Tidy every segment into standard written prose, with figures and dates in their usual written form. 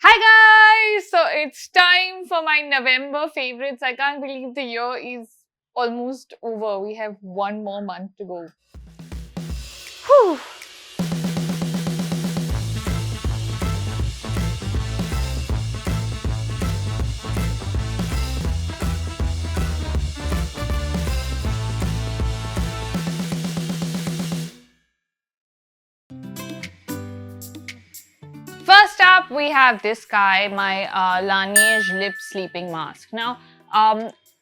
Hi guys! So it's time for my November favorites. I can't believe the year is almost over. We have one more month to go. Whew. First up, we have this guy, my Laneige lip sleeping mask. Now,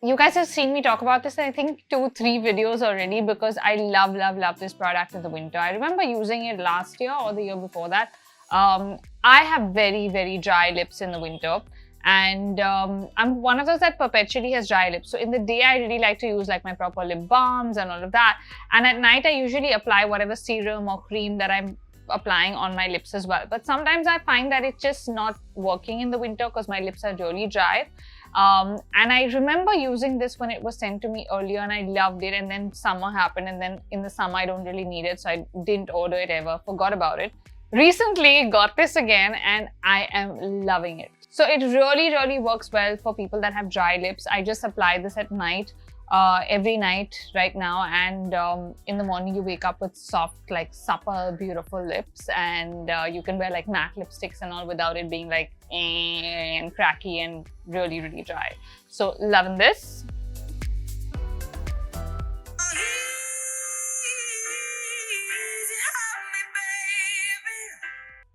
you guys have seen me talk about this, I think 2-3 videos already because I love this product in the winter. I remember using it last year or the year before that. I have very dry lips in the winter, and I'm one of those that perpetually has dry lips. So in the day, I really like to use like my proper lip balms and all of that. And at night, I usually apply whatever serum or cream that I'm applying on my lips as well. But sometimes I find that it's just not working in the winter because my lips are really dry. And I remember using this when it was sent to me earlier and I loved it, and then summer happened, and then in the summer I don't really need it, so I didn't order it ever, forgot about it. Recently got this again and I am loving it. So it really works well for people that have dry lips. I just apply this at night, every night right now, and in the morning you wake up with soft, like supple, beautiful lips, and you can wear like matte lipsticks and all without it being like and cracky and really dry. So loving this.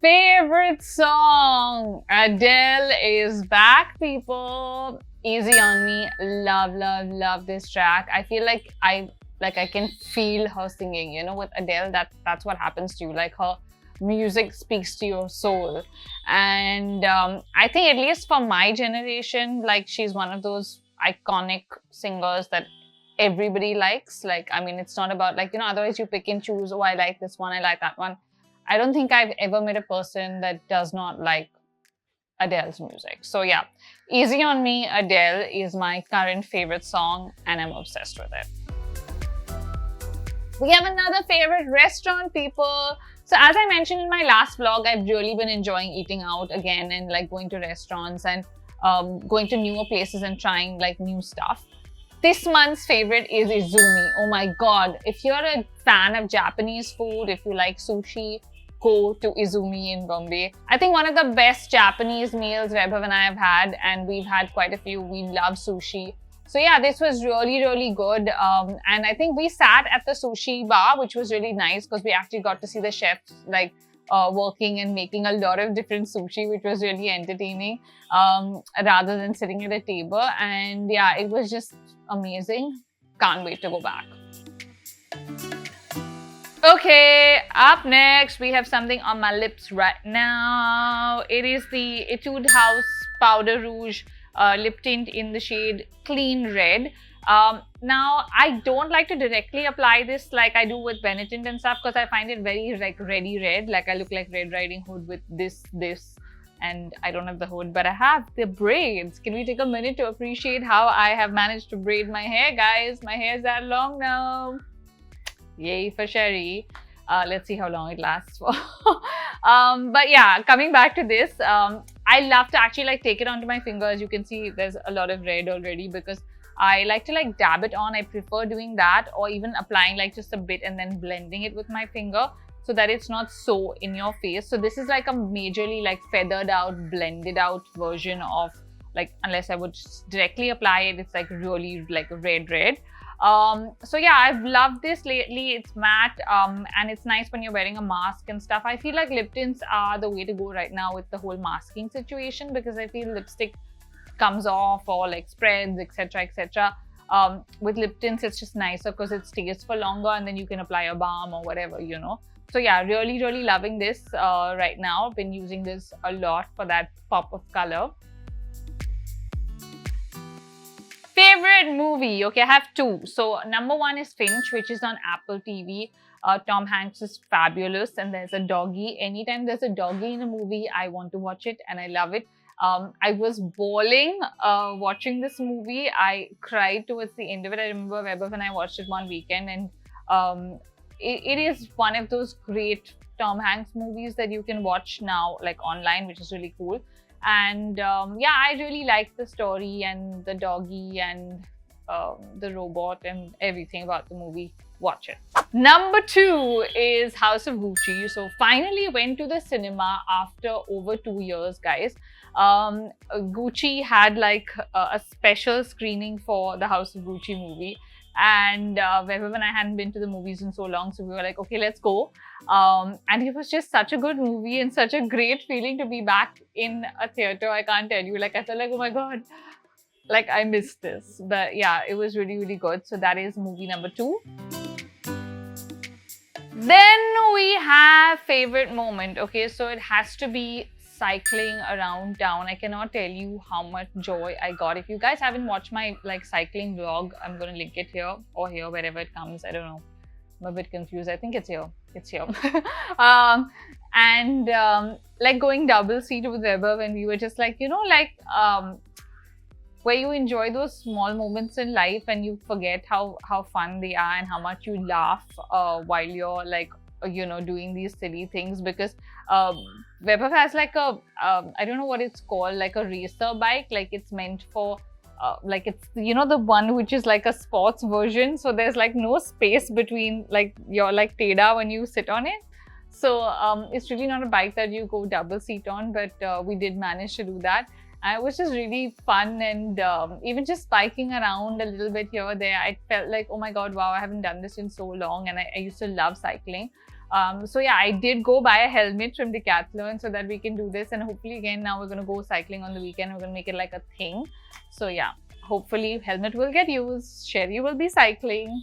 Favorite song, Adele is back, people. Easy on Me. Love this track. I feel like I can feel her singing, you know. With Adele, that's what happens to you, like her music speaks to your soul. And I think, at least for my generation, like, she's one of those iconic singers that everybody likes. Like, I mean, it's not about, like, you know, otherwise you pick and choose, oh, I like this one, I like that one. I don't think I've ever met a person that does not like Adele's music. So yeah, Easy on Me, Adele is my current favorite song and I'm obsessed with it. We have another favorite restaurant, people. So as I mentioned in my last vlog, I've really been enjoying eating out again and like going to restaurants and going to newer places and trying like new stuff. This month's favorite is Izumi. Oh my god. If you're a fan of Japanese food, if you like sushi, go to Izumi in Bombay. I think one of the best Japanese meals Rebhav and I have had, and we've had quite a few. We love sushi. So yeah, this was really good. And I think we sat at the sushi bar, which was really nice because we actually got to see the chefs like working and making a lot of different sushi, which was really entertaining, rather than sitting at a table. And yeah, it was just amazing. Can't wait to go back. Okay, up next, we have something on my lips right now. It is the Etude House Powder Rouge lip tint in the shade Clean Red. Now, I don't like to directly apply this like I do with Benetint and stuff because I find it very like ready red. Like I look like Red Riding Hood with this, and I don't have the hood, but I have the braids. Can we take a minute to appreciate how I have managed to braid my hair, guys? My hair is that long now. Yay for Sherry. Let's see how long it lasts for. But yeah, coming back to this, I love to actually like take it onto my fingers. You can see there's a lot of red already because I like to like dab it on. I prefer doing that, or even applying like just a bit and then blending it with my finger so that it's not so in your face. So this is like a majorly like feathered out, blended out version of like, unless I would just directly apply it, it's like really like red. So yeah, I've loved this lately. It's matte and it's nice when you're wearing a mask and stuff. I feel like lip tints are the way to go right now with the whole masking situation because I feel lipstick comes off or like spreads, etc. With lip tints, it's just nicer because it stays for longer and then you can apply a balm or whatever, you know. So yeah, really loving this right now. I've been using this a lot for that pop of color. Favorite movie? Okay, I have two. So number one is Finch, which is on Apple TV. Tom Hanks is fabulous and there's a doggy. Anytime there's a doggy in a movie, I want to watch it and I love it. I was bawling watching this movie. I cried towards the end of it. I remember Weber when I watched it one weekend, and it is one of those great Tom Hanks movies that you can watch now like online, which is really cool. And yeah, I really like the story and the doggy and the robot and everything about the movie. Watch it. Number 2 is House of Gucci. So finally went to the cinema after over 2 years, guys. Gucci had like a special screening for the House of Gucci movie. And when I hadn't been to the movies in so long, so we were like, okay, let's go. And it was just such a good movie and such a great feeling to be back in a theater. I can't tell you. Like, I felt like, oh my God, like I missed this. But yeah, it was really, really good. So that is movie number 2. Then we have favorite moment. Okay, so it has to be cycling around town. I cannot tell you how much joy I got. If you guys haven't watched my like cycling vlog, I'm gonna link it here or here, wherever it comes. I don't know. I'm a bit confused. I think it's here. It's here. Like going double seat with Weber when we were just like, you know, like where you enjoy those small moments in life and you forget how fun they are and how much you laugh while you're like, you know, doing these silly things. Because Weber has like a I don't know what it's called, like a racer bike. Like it's meant for like it's, you know, the one which is like a sports version. So there's like no space between like your like teda when you sit on it. So it's really not a bike that you go double seat on, but we did manage to do that. And it was just really fun, and even just biking around a little bit here or there, I felt like, oh my God, wow, I haven't done this in so long, and I used to love cycling. So yeah, I did go buy a helmet from Decathlon so that we can do this, and hopefully again now we're going to go cycling on the weekend. We're going to make it like a thing. So yeah, hopefully helmet will get used, Sherry will be cycling.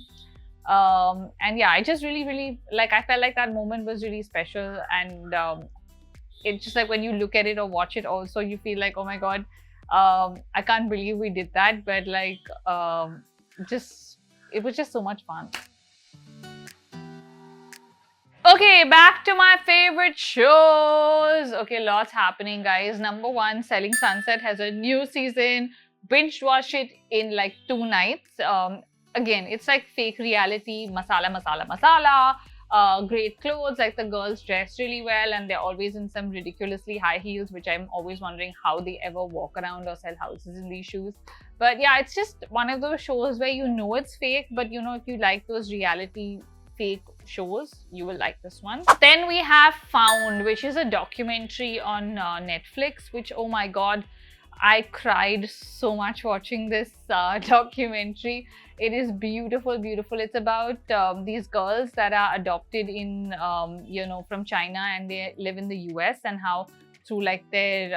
And yeah, I just really like, I felt like that moment was really special, and it's just like when you look at it or watch it also, you feel like, oh my God, I can't believe we did that. But like, it was just so much fun. Okay, back to my favorite shows. Okay, lots happening, guys. Number 1, Seeling Sunset has a new season. Binge watch it in like 2 nights. Again, it's like fake reality, masala. Great clothes, like the girls dress really well and they're always in some ridiculously high heels, which I'm always wondering how they ever walk around or sell houses in these shoes. But yeah, it's just one of those shows where you know it's fake, but you know, if you like those reality fake shows, you will like this one. Then we have Found, which is a documentary on Netflix, which, oh my God, I cried so much watching this documentary. It is beautiful. It's about these girls that are adopted in, you know, from China, and they live in the US, and how through like their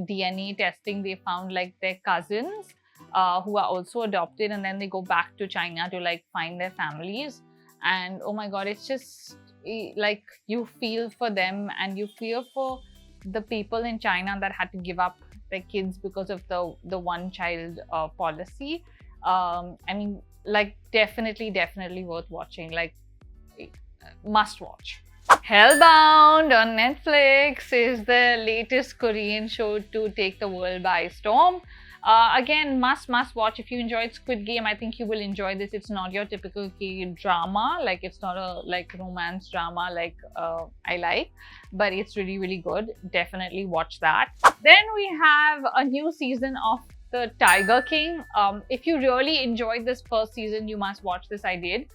DNA testing, they found like their cousins who are also adopted, and then they go back to China to like find their families. And oh my God, it's just like you feel for them, and you feel for the people in China that had to give up their kids because of the one child policy. I mean, like definitely worth watching. Like, must watch. Hellbound on Netflix is the latest Korean show to take the world by storm. Again, must watch. If you enjoyed Squid Game, I think you will enjoy this. It's not your typical K-drama, like it's not a like romance drama like I like, but it's really good. Definitely watch that. Then we have a new season of the Tiger King. If you really enjoyed this first season, you must watch this. I did.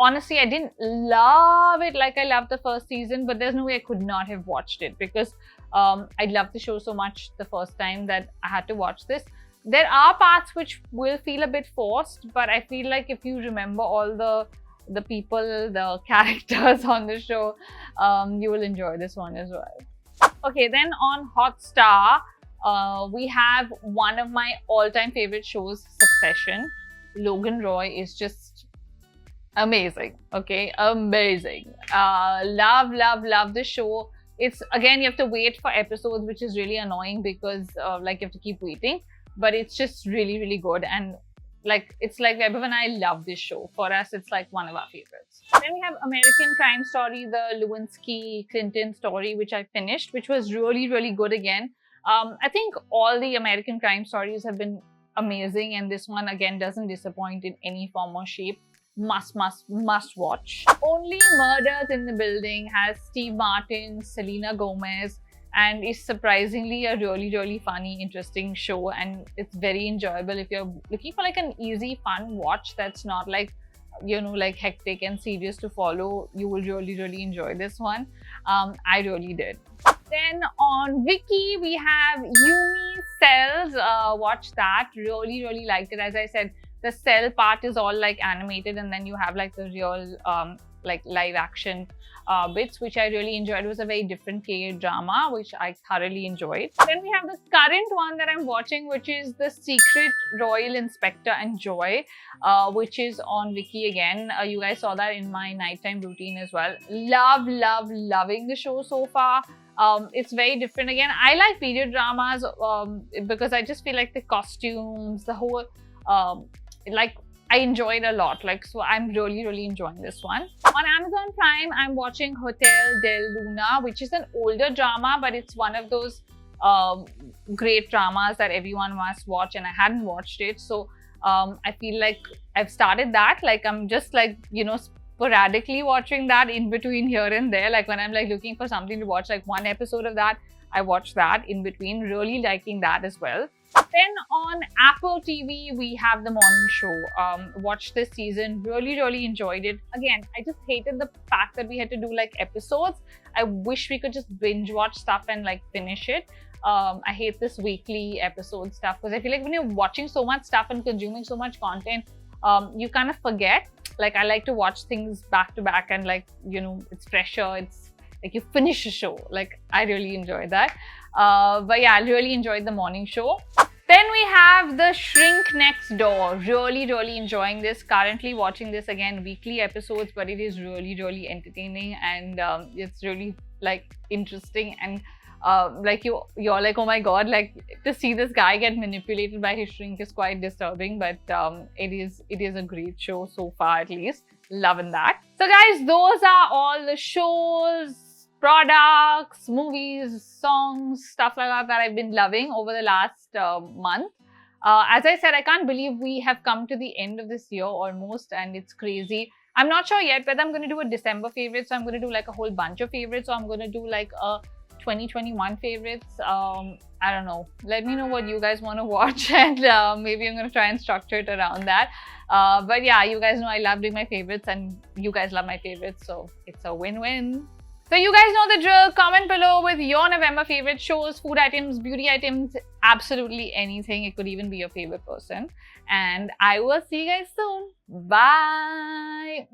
Honestly, I didn't love it like I loved the first season, but there's no way I could not have watched it, because I loved the show so much the first time that I had to watch this. There are parts which will feel a bit forced, but I feel like if you remember all the people, the characters on the show, you will enjoy this one as well. Okay, then on Hotstar, we have one of my all-time favorite shows, Succession. Logan Roy is just amazing. Okay, amazing. Love the show. It's, again, you have to wait for episodes, which is really annoying because like you have to keep waiting, but it's just really good. And like, it's like Weber and I love this show. For us, it's like one of our favorites. Then we have American Crime Story, the Lewinsky Clinton story, which I finished, which was really good again. I think all the American Crime Stories have been amazing, and this one again doesn't disappoint in any form or shape. Must watch. Only Murders in the Building has Steve Martin, Selena Gomez, and is surprisingly a really funny, interesting show, and it's very enjoyable. If you're looking for like an easy, fun watch that's not like, you know, like hectic and serious to follow, you will really enjoy this one. I really did. Then on Viki, we have Yumi Cells. Watch that. Really liked it. As I said, the cell part is all like animated, and then you have like the real like live action bits, which I really enjoyed. It was a very different K drama, which I thoroughly enjoyed. Then we have the current one that I'm watching, which is The Secret Royal Inspector and Joy, which is on Viki again. You guys saw that in my nighttime routine as well. Loving the show so far. It's very different. Again, I like period dramas because I just feel like the costumes, the whole like I enjoy it a lot. Like, so I'm really enjoying this one. On Amazon Prime, I'm watching Hotel del Luna, which is an older drama, but it's one of those great dramas that everyone must watch, and I hadn't watched it. So I feel like I've started that. Like, I'm just like, you know, sporadically watching that in between here and there. Like when I'm like looking for something to watch, like one episode of that, I watch that in between. Really liking that as well. Then on Apple TV, we have The Morning Show. Watched this season, really enjoyed it. Again, I just hated the fact that we had to do like episodes. I wish we could just binge watch stuff and like finish it. I hate this weekly episode stuff because I feel like when you're watching so much stuff and consuming so much content, you kind of forget. Like, I like to watch things back to back, and like, you know, it's fresher. It's like you finish a show. Like, I really enjoy that. But yeah, I really enjoyed The Morning Show. Then we have The Shrink Next Door. Really enjoying this. Currently watching this again, weekly episodes, but it is really entertaining, and it's really like interesting, and like you're like, oh my god, like to see this guy get manipulated by his shrink is quite disturbing, but it is a great show so far, at least. Loving that. So guys, those are all the shows, products, movies, songs, stuff like that I've been loving over the last month. As I said, I can't believe we have come to the end of this year almost, and it's crazy. I'm not sure yet whether I'm going to do a December favorite, so I'm going to do like a whole bunch of favorites, or I'm going to do like a 2021 favorites. I don't know. Let me know what you guys want to watch, and maybe I'm going to try and structure it around that. But yeah, you guys know I love doing my favorites, and you guys love my favorites, so it's a win-win. So you guys know the drill. Comment below with your November favorite shows, food items, beauty items, absolutely anything. It could even be your favorite person. And I will see you guys soon. Bye.